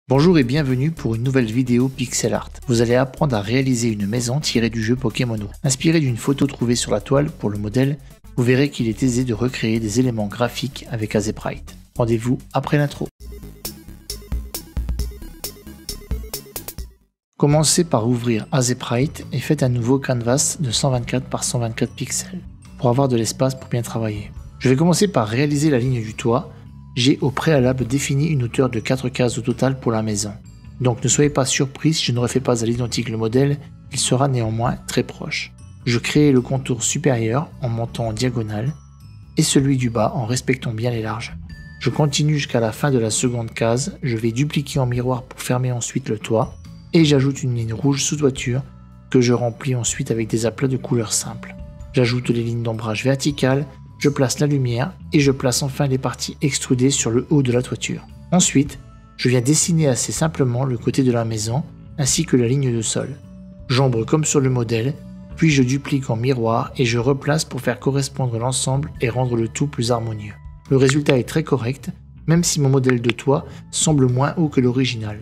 Bonjour et bienvenue pour une nouvelle vidéo pixel art. Vous allez apprendre à réaliser une maison tirée du jeu Pokémono. Inspirée d'une photo trouvée sur la toile pour le modèle, vous verrez qu'il est aisé de recréer des éléments graphiques avec Azeprite. Rendez-vous après l'intro. Commencez par ouvrir Azeprite et faites un nouveau canvas de 124 par 124 pixels pour avoir de l'espace pour bien travailler. Je vais commencer par réaliser la ligne du toit. J'ai au préalable défini une hauteur de 4 cases au total pour la maison. Donc ne soyez pas surpris si je ne refais pas à l'identique le modèle, il sera néanmoins très proche. Je crée le contour supérieur en montant en diagonale et celui du bas en respectant bien les larges. Je continue jusqu'à la fin de la seconde case, je vais dupliquer en miroir pour fermer ensuite le toit et j'ajoute une ligne rouge sous toiture que je remplis ensuite avec des aplats de couleurs simples. J'ajoute les lignes d'ombrage verticales. Je place la lumière et je place enfin les parties extrudées sur le haut de la toiture. Ensuite, je viens dessiner assez simplement le côté de la maison ainsi que la ligne de sol. J'ombre comme sur le modèle, puis je duplique en miroir et je replace pour faire correspondre l'ensemble et rendre le tout plus harmonieux. Le résultat est très correct, même si mon modèle de toit semble moins haut que l'original.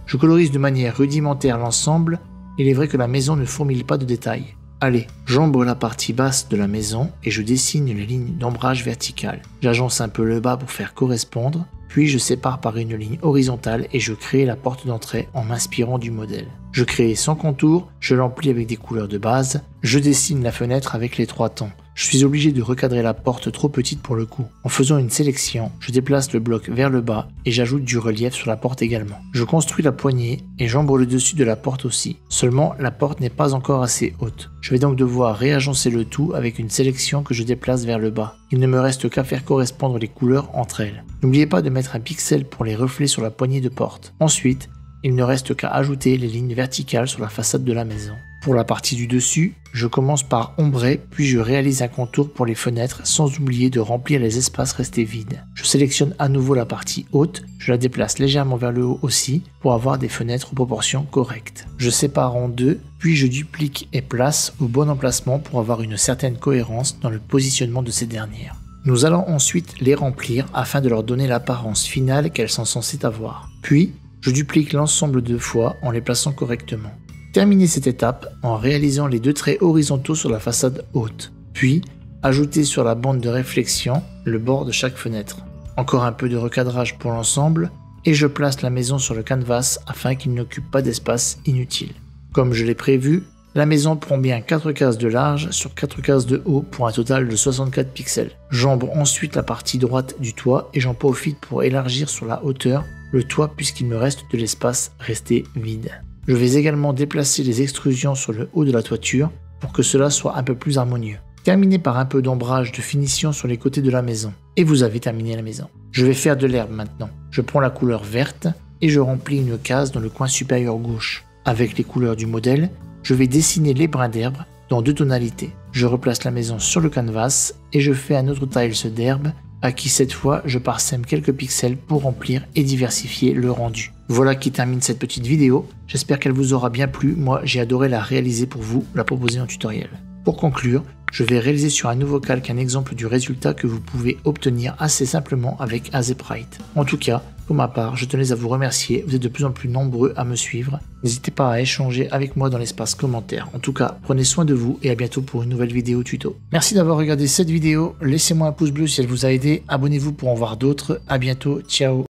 Je colorise de manière rudimentaire l'ensemble, il est vrai que la maison ne fourmille pas de détails. Allez, j'ombre la partie basse de la maison et je dessine les lignes d'ombrage verticales. J'agence un peu le bas pour faire correspondre, puis je sépare par une ligne horizontale et je crée la porte d'entrée en m'inspirant du modèle. Je crée sans contour, je l'emplis avec des couleurs de base, je dessine la fenêtre avec les 3 tons. Je suis obligé de recadrer la porte trop petite pour le coup. En faisant une sélection, je déplace le bloc vers le bas et j'ajoute du relief sur la porte également. Je construis la poignée et j'ombre le dessus de la porte aussi. Seulement, la porte n'est pas encore assez haute. Je vais donc devoir réagencer le tout avec une sélection que je déplace vers le bas. Il ne me reste qu'à faire correspondre les couleurs entre elles. N'oubliez pas de mettre un pixel pour les reflets sur la poignée de porte. Ensuite, il ne reste qu'à ajouter les lignes verticales sur la façade de la maison. Pour la partie du dessus, je commence par ombrer, puis je réalise un contour pour les fenêtres sans oublier de remplir les espaces restés vides. Je sélectionne à nouveau la partie haute, je la déplace légèrement vers le haut aussi pour avoir des fenêtres aux proportions correctes. Je sépare en deux, puis je duplique et place au bon emplacement pour avoir une certaine cohérence dans le positionnement de ces dernières. Nous allons ensuite les remplir afin de leur donner l'apparence finale qu'elles sont censées avoir. Puis, je duplique l'ensemble 2 fois en les plaçant correctement. Terminez cette étape en réalisant les 2 traits horizontaux sur la façade haute. Puis, ajoutez sur la bande de réflexion le bord de chaque fenêtre. Encore un peu de recadrage pour l'ensemble et je place la maison sur le canvas afin qu'il n'occupe pas d'espace inutile. Comme je l'ai prévu, la maison prend bien 4 cases de large sur 4 cases de haut pour un total de 64 pixels. J'ombre ensuite la partie droite du toit et j'en profite pour élargir sur la hauteur le toit puisqu'il me reste de l'espace resté vide. Je vais également déplacer les extrusions sur le haut de la toiture pour que cela soit un peu plus harmonieux. Terminez par un peu d'ombrage de finition sur les côtés de la maison. Et vous avez terminé la maison. Je vais faire de l'herbe maintenant. Je prends la couleur verte et je remplis une case dans le coin supérieur gauche. Avec les couleurs du modèle, je vais dessiner les brins d'herbe dans 2 tonalités. Je replace la maison sur le canvas et je fais un autre tiles d'herbe à qui cette fois je parsème quelques pixels pour remplir et diversifier le rendu. Voilà qui termine cette petite vidéo, j'espère qu'elle vous aura bien plu, moi j'ai adoré la réaliser pour vous, la proposer en tutoriel. Pour conclure, je vais réaliser sur un nouveau calque un exemple du résultat que vous pouvez obtenir assez simplement avec Azeprite. En tout cas, pour ma part, je tenais à vous remercier, vous êtes de plus en plus nombreux à me suivre. N'hésitez pas à échanger avec moi dans l'espace commentaire. En tout cas, prenez soin de vous et à bientôt pour une nouvelle vidéo tuto. Merci d'avoir regardé cette vidéo, laissez-moi un pouce bleu si elle vous a aidé, abonnez-vous pour en voir d'autres, à bientôt, ciao.